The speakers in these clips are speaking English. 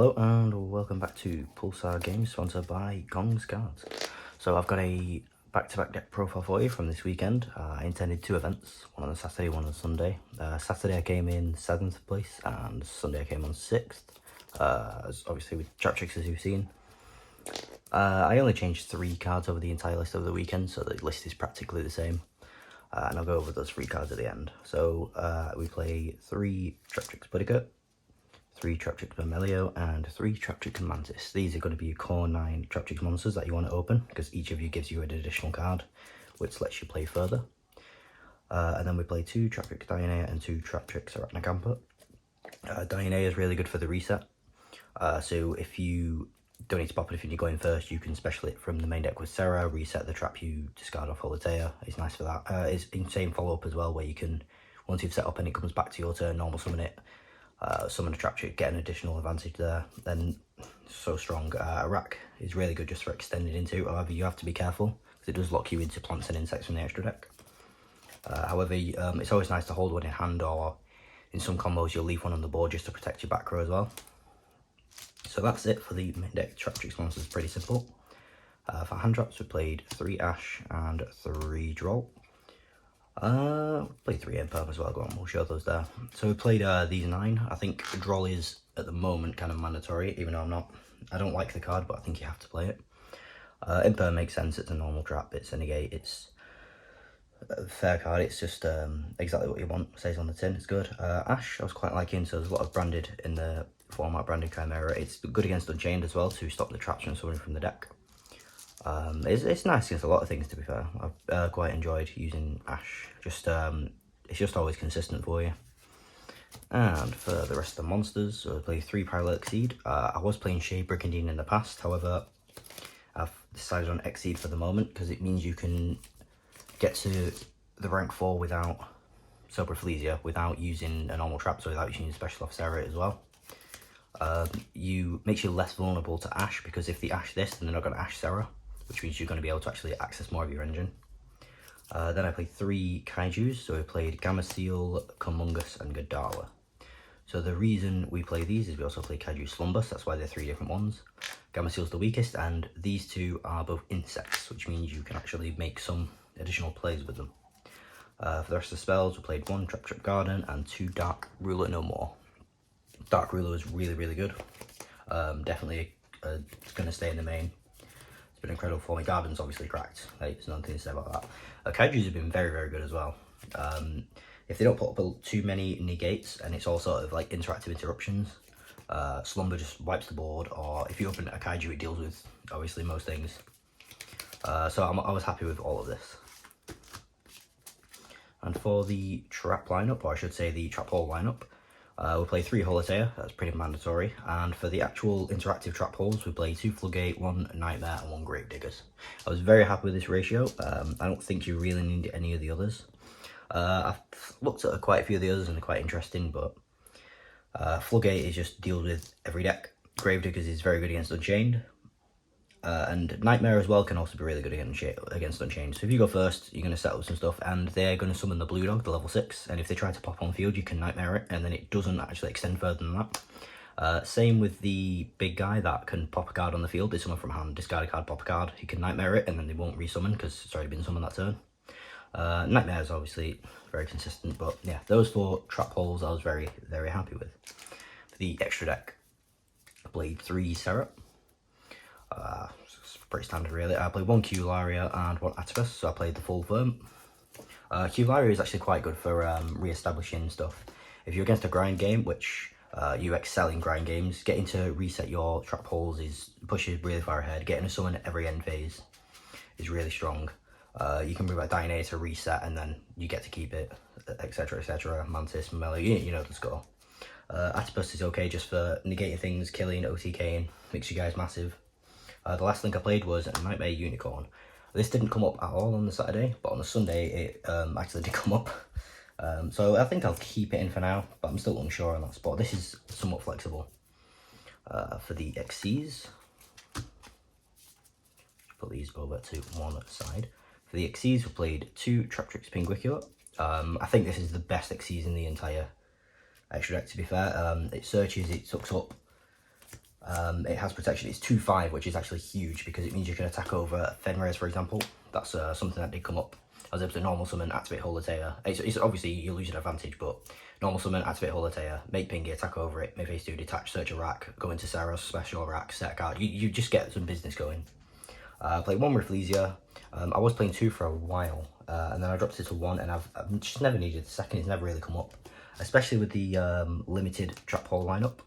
Hello and welcome back to Pulsar Games, sponsored by Gong's Cards. So I've got a back-to-back deck profile for you from this weekend. I intended two events, one on Saturday, one on Sunday. Saturday I came in 7th place and Sunday I came on 6th, obviously with Traptrix as you've seen. I only changed 3 cards over the entire list over the weekend, so the list is practically the same. And I'll go over those 3 cards at the end. So we play 3 Traptrix Bodycut, 3 Traptrix Vermelio, and 3 Traptrix Mantis. These are going to be your core 9 Traptrix monsters that you want to open, because each of you gives you an additional card, which lets you play further. And then we play 2 Traptrix Dionea and 2 Traptrix Arachnacampa. Dionea is really good for the reset, so if you don't need to pop it if you're going first, you can special it from the main deck with Serra, reset the trap you discard off Holitea. It's nice for that. It's insane follow-up as well, where you can, once you've set up and it comes back to your turn, normal summon it, summon a Traptrix, get an additional advantage there. Then so strong. Arak is really good just for extending into, however you have to be careful because it does lock you into plants and insects from the extra deck. However, it's always nice to hold one in hand, or in some combos you'll leave one on the board just to protect your back row as well. So that's it for the main deck Traptrix monsters, pretty simple. For hand traps we played 3 Ash and 3 Droll. Played 3 Imperm as well, go on, we'll show those there. So we played these 9. I think Droll is at the moment kind of mandatory, even though I don't like the card, but I think you have to play it. Imperm makes sense, it's a normal trap, it's a negate, it's a fair card, it's just exactly what you want, says on the tin, it's good. Ash I was quite liking, so there's a lot of branded in the format, branded Chimera. It's good against Unchained as well to stop the traps from summoning from the deck. It's nice against a lot of things, to be fair. I've quite enjoyed using Ash. Just it's just always consistent for you. And for the rest of the monsters, so I played 3 Parallel Exceed. I was playing Shade Brigandine in the past, however, I've decided on Exceed for the moment because it means you can get to the rank 4 without Sobraflesia, without using a normal trap, so without using a special off Serra as well. Makes you less vulnerable to Ash, because if they Ash this, then they're not going to Ash Serra, which means you're going to be able to actually access more of your engine. Then I played 3 Kaijus, so we played Gameciel, Kumungus, and Godala. So the reason we play these is we also play Kaiju Slumbus, that's why they're 3 different ones. Gameciel's the weakest, and these 2 are both insects, which means you can actually make some additional plays with them. For the rest of the spells, we played 1 Trap Garden and 2 Dark Ruler No More. Dark Ruler was really good. Definitely it's going to stay in the main. It's been incredible for me. Garden's obviously cracked. There's nothing to say about that. Kaijus have been very good as well. If they don't put up too many negates and it's all sort of like interactive interruptions, Slumber just wipes the board, or if you open a Kaiju it deals with obviously most things. So I was happy with all of this. And for the trap lineup, or I should say the trap hole lineup, we play 3 Holitea, that's pretty mandatory, and for the actual interactive trap holes we play 2 Floodgate, 1 Nightmare and 1 Gravediggers. I was very happy with this ratio. I don't think you really need any of the others. I've looked at quite a few of the others and they're quite interesting, but Floodgate is just deals with every deck. Gravediggers is very good against Unchained, and Nightmare as well can also be really good against Unchained. So if you go first, you're going to set up some stuff, and they're going to summon the Blue Dog, the level 6, and if they try to pop on field, you can Nightmare it, and then it doesn't actually extend further than that. Same with the big guy that can pop a card on the field. They summon from hand, discard a card, pop a card. You can Nightmare it, and then they won't resummon because it's already been summoned that turn. Nightmare is obviously very consistent, but yeah, those 4 trap holes I was very happy with. For the extra deck, I played 3 Serra. It's pretty standard really. I played 1 Cularia and 1 Atibus, so I played the full firm. Cularia is actually quite good for re-establishing stuff. If you're against a grind game, which you excel in grind games, getting to reset your trap holes pushes really far ahead. Getting a summon at every end phase is really strong. You can bring back Dionea to reset and then you get to keep it, etc. Mantis, Mamelo, you know the score. Atibus is okay just for negating things, killing, OTKing, makes you guys massive. The last link I played was Nightmare Unicorn. This didn't come up at all on the Saturday, but on the Sunday it actually did come up. So I think I'll keep it in for now, but I'm still unsure on that spot. This is somewhat flexible. For the XCs, put these over to one side. For the XCs, we played 2 Traptrix Pinguicula. I think this is the best XCs in the entire extra deck, to be fair. It searches, it sucks up It has protection. It's 2/5, which is actually huge because it means you can attack over Fenris, for example. That's something that did come up. I was able to normal summon, activate Holotea. It's obviously you lose an advantage, but normal summon, activate Holotea, make Pingy, attack over it, make phase 2, detach, search a rack, go into Saros, special rack, set a card. You just get some business going. Play 1 Rafflesia. I was playing 2 for a while, and then I dropped it to 1, and I've just never needed the second. It's never really come up, especially with the limited trap hole lineup.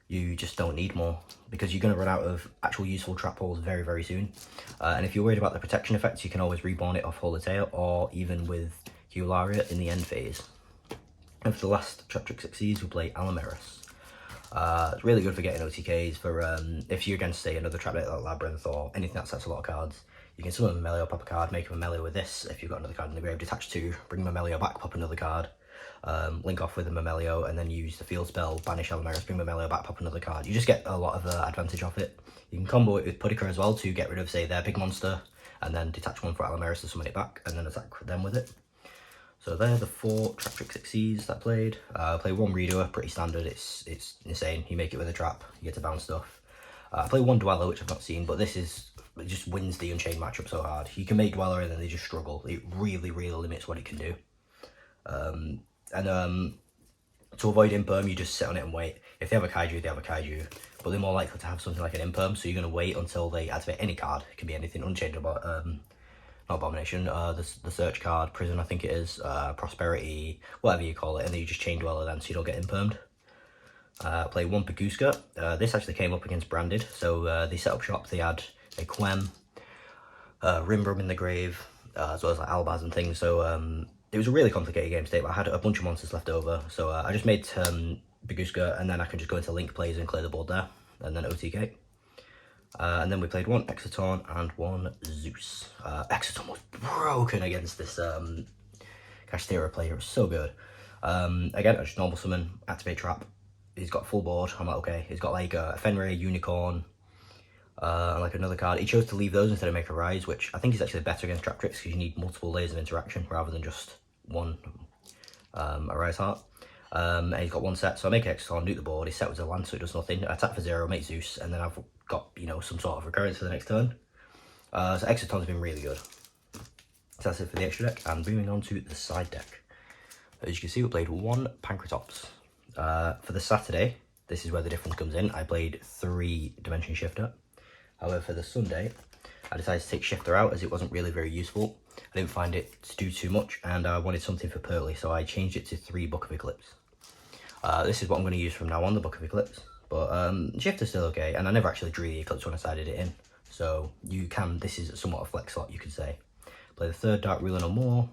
You just don't need more because you're going to run out of actual useful trap holes very, very soon. And if you're worried about the protection effects, you can always reborn it off Holotea or even with Eularia in the end phase. And for the last Traptrix Xyz, we'll play Alameris. It's really good for getting OTKs for if you're against, say, another trap deck like Labyrinth or anything that sets a lot of cards. You can summon a melee or pop a card, make him a melee with this. If you've got another card in the grave, detach 2, bring my melee back, pop another card. Link off with a Mamelio and then use the field spell, banish Alameris, bring Mamelio back, pop another card. You just get a lot of advantage off it. You can combo it with Pudica as well to get rid of, say, their big monster, and then detach 1 for Alameris to summon it back, and then attack them with it. So they're the 4 Traptrix Xyz that I played. Play 1 Redoer, pretty standard, it's insane. You make it with a trap, you get to bounce stuff. I play 1 Dweller, which I've not seen, but it just wins the Unchained matchup so hard. You can make Dweller and then they just struggle. It really, really limits what it can do. To avoid imperm, you just sit on it and wait. If they have a kaiju, they have a kaiju, but they're more likely to have something like an imperm, so you're going to wait until they activate any card. It can be anything, Unchained, not Abomination, the search card, Prison I think it is, Prosperity, whatever you call it, and then you just chain Dweller then so you don't get impermed. Play 1 Paguska. This actually came up against Branded, so they set up shop, they had a Quem, Rimbrum in the grave, as well as like Albaz and things, so it was a really complicated game state, but I had a bunch of monsters left over, so I just made Paguska, and then I can just go into Link plays and clear the board there, and then OTK. And then we played 1 Exoton and 1 Zeus. Exoton was broken against this Kashtira player, it was so good. Again, I just normal summon, activate trap. He's got full board, I'm like, okay. He's got like a Fenrir, Unicorn, and like another card. He chose to leave those instead of make a Rise, which I think is actually better against Traptrix because you need multiple layers of interaction rather than just one Arise Heart. And he's got 1 set, so I make Exoton, nuke the board. His set was a land, so it does nothing. I attack for 0, make Zeus, and then I've got, you know, some sort of recurrence for the next turn. So Exoton's been really good. So that's it for the extra deck, and moving on to the side deck. As you can see, we played 1 Pancratops. For the Saturday, this is where the difference comes in. I played 3 Dimension Shifter. However, for the Sunday, I decided to take Shifter out as it wasn't really very useful. I didn't find it to do too much, and I wanted something for Pearly, so I changed it to 3 Book of Eclipse. This is what I'm going to use from now on, the Book of Eclipse. But Shifter's still okay, and I never actually drew the Eclipse when I sided it in. So you can, this is somewhat a flex slot, you could say. Play the 3rd Dark Ruler no more,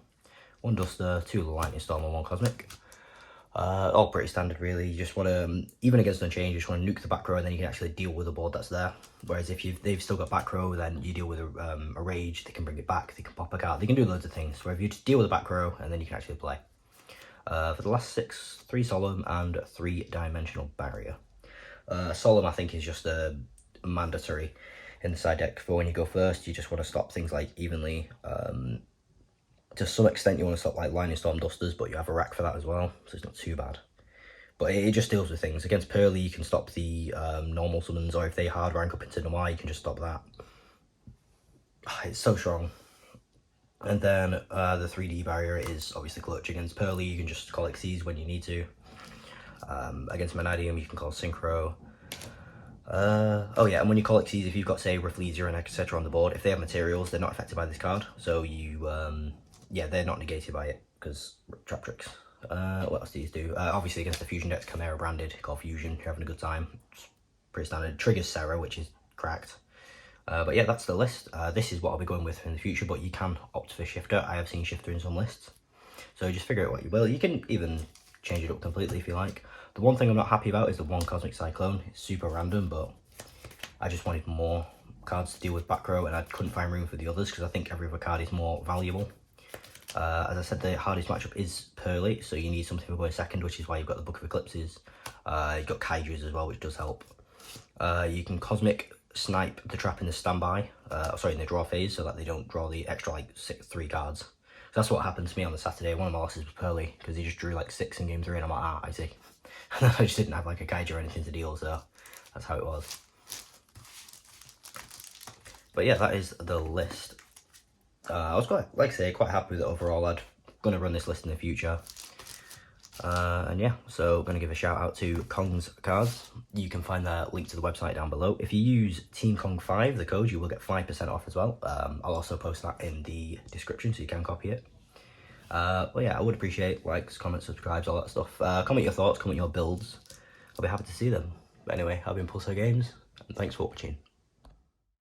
1 Duster, 2 Lightning Storm, and 1 Cosmic. All pretty standard really. You just want to, even against Unchained, you just want to nuke the back row and then you can actually deal with the board that's there. Whereas if they've still got back row, then you deal with a Rage, they can bring it back, they can pop a card, they can do loads of things. Where if you just deal with the back row and then you can actually play. For the last 6, 3 Solemn and 3 Dimensional Barrier. Solemn I think is just a mandatory in the side deck for when you go first. You just want to stop things like evenly. To some extent you want to stop like Lightning Storm Dusters, but you have a rack for that as well, so it's not too bad. But it just deals with things. Against Pearly you can stop the normal summons, or if they hard rank up into Noir you can just stop that. It's so strong. And then the 3D barrier is obviously clutch. Against Pearly you can just call Xyz when you need to. Against Vanadium you can call Synchro. Oh yeah, and when you call Xyz, if you've got say Rafflesia and etc on the board, if they have materials they're not affected by this card, so you yeah, they're not negated by it because Traptrix. What else do these do? Obviously against the fusion decks, Chimera branded, called Fusion, you're having a good time. It's pretty standard. Triggers Sarah, which is cracked. But yeah, that's the list. This is what I'll be going with in the future, but you can opt for Shifter. I have seen Shifter in some lists. So just figure out what you will. You can even change it up completely if you like. The one thing I'm not happy about is the 1 Cosmic Cyclone. It's super random, but I just wanted more cards to deal with back row and I couldn't find room for the others because I think every other card is more valuable. As I said, the hardest matchup is Pearly, so you need something for going second, which is why you've got the Book of Eclipses. You've got Kaijus as well, which does help. You can Cosmic Snipe the trap in the standby, sorry, in the draw phase, so that they don't draw the extra like 3 cards. So that's what happened to me on the Saturday. One of my losses was Pearly, because he just drew like 6 in game 3, and I'm like, ah, I see. And I just didn't have like a Kaiju or anything to deal, so That's how it was. But yeah, that is the list. I was quite, like I say, quite happy with it overall. I'm going to run this list in the future. And yeah, so I'm going to give a shout out to Kong's Cards. You can find the link to the website down below. If you use TeamKong5, the code, you will get 5% off as well. I'll also post that in the description so you can copy it. But yeah, I would appreciate likes, comments, subscribes, all that stuff. Comment your thoughts, comment your builds. I'll be happy to see them. But anyway, I've been Pulsar Games, and thanks for watching.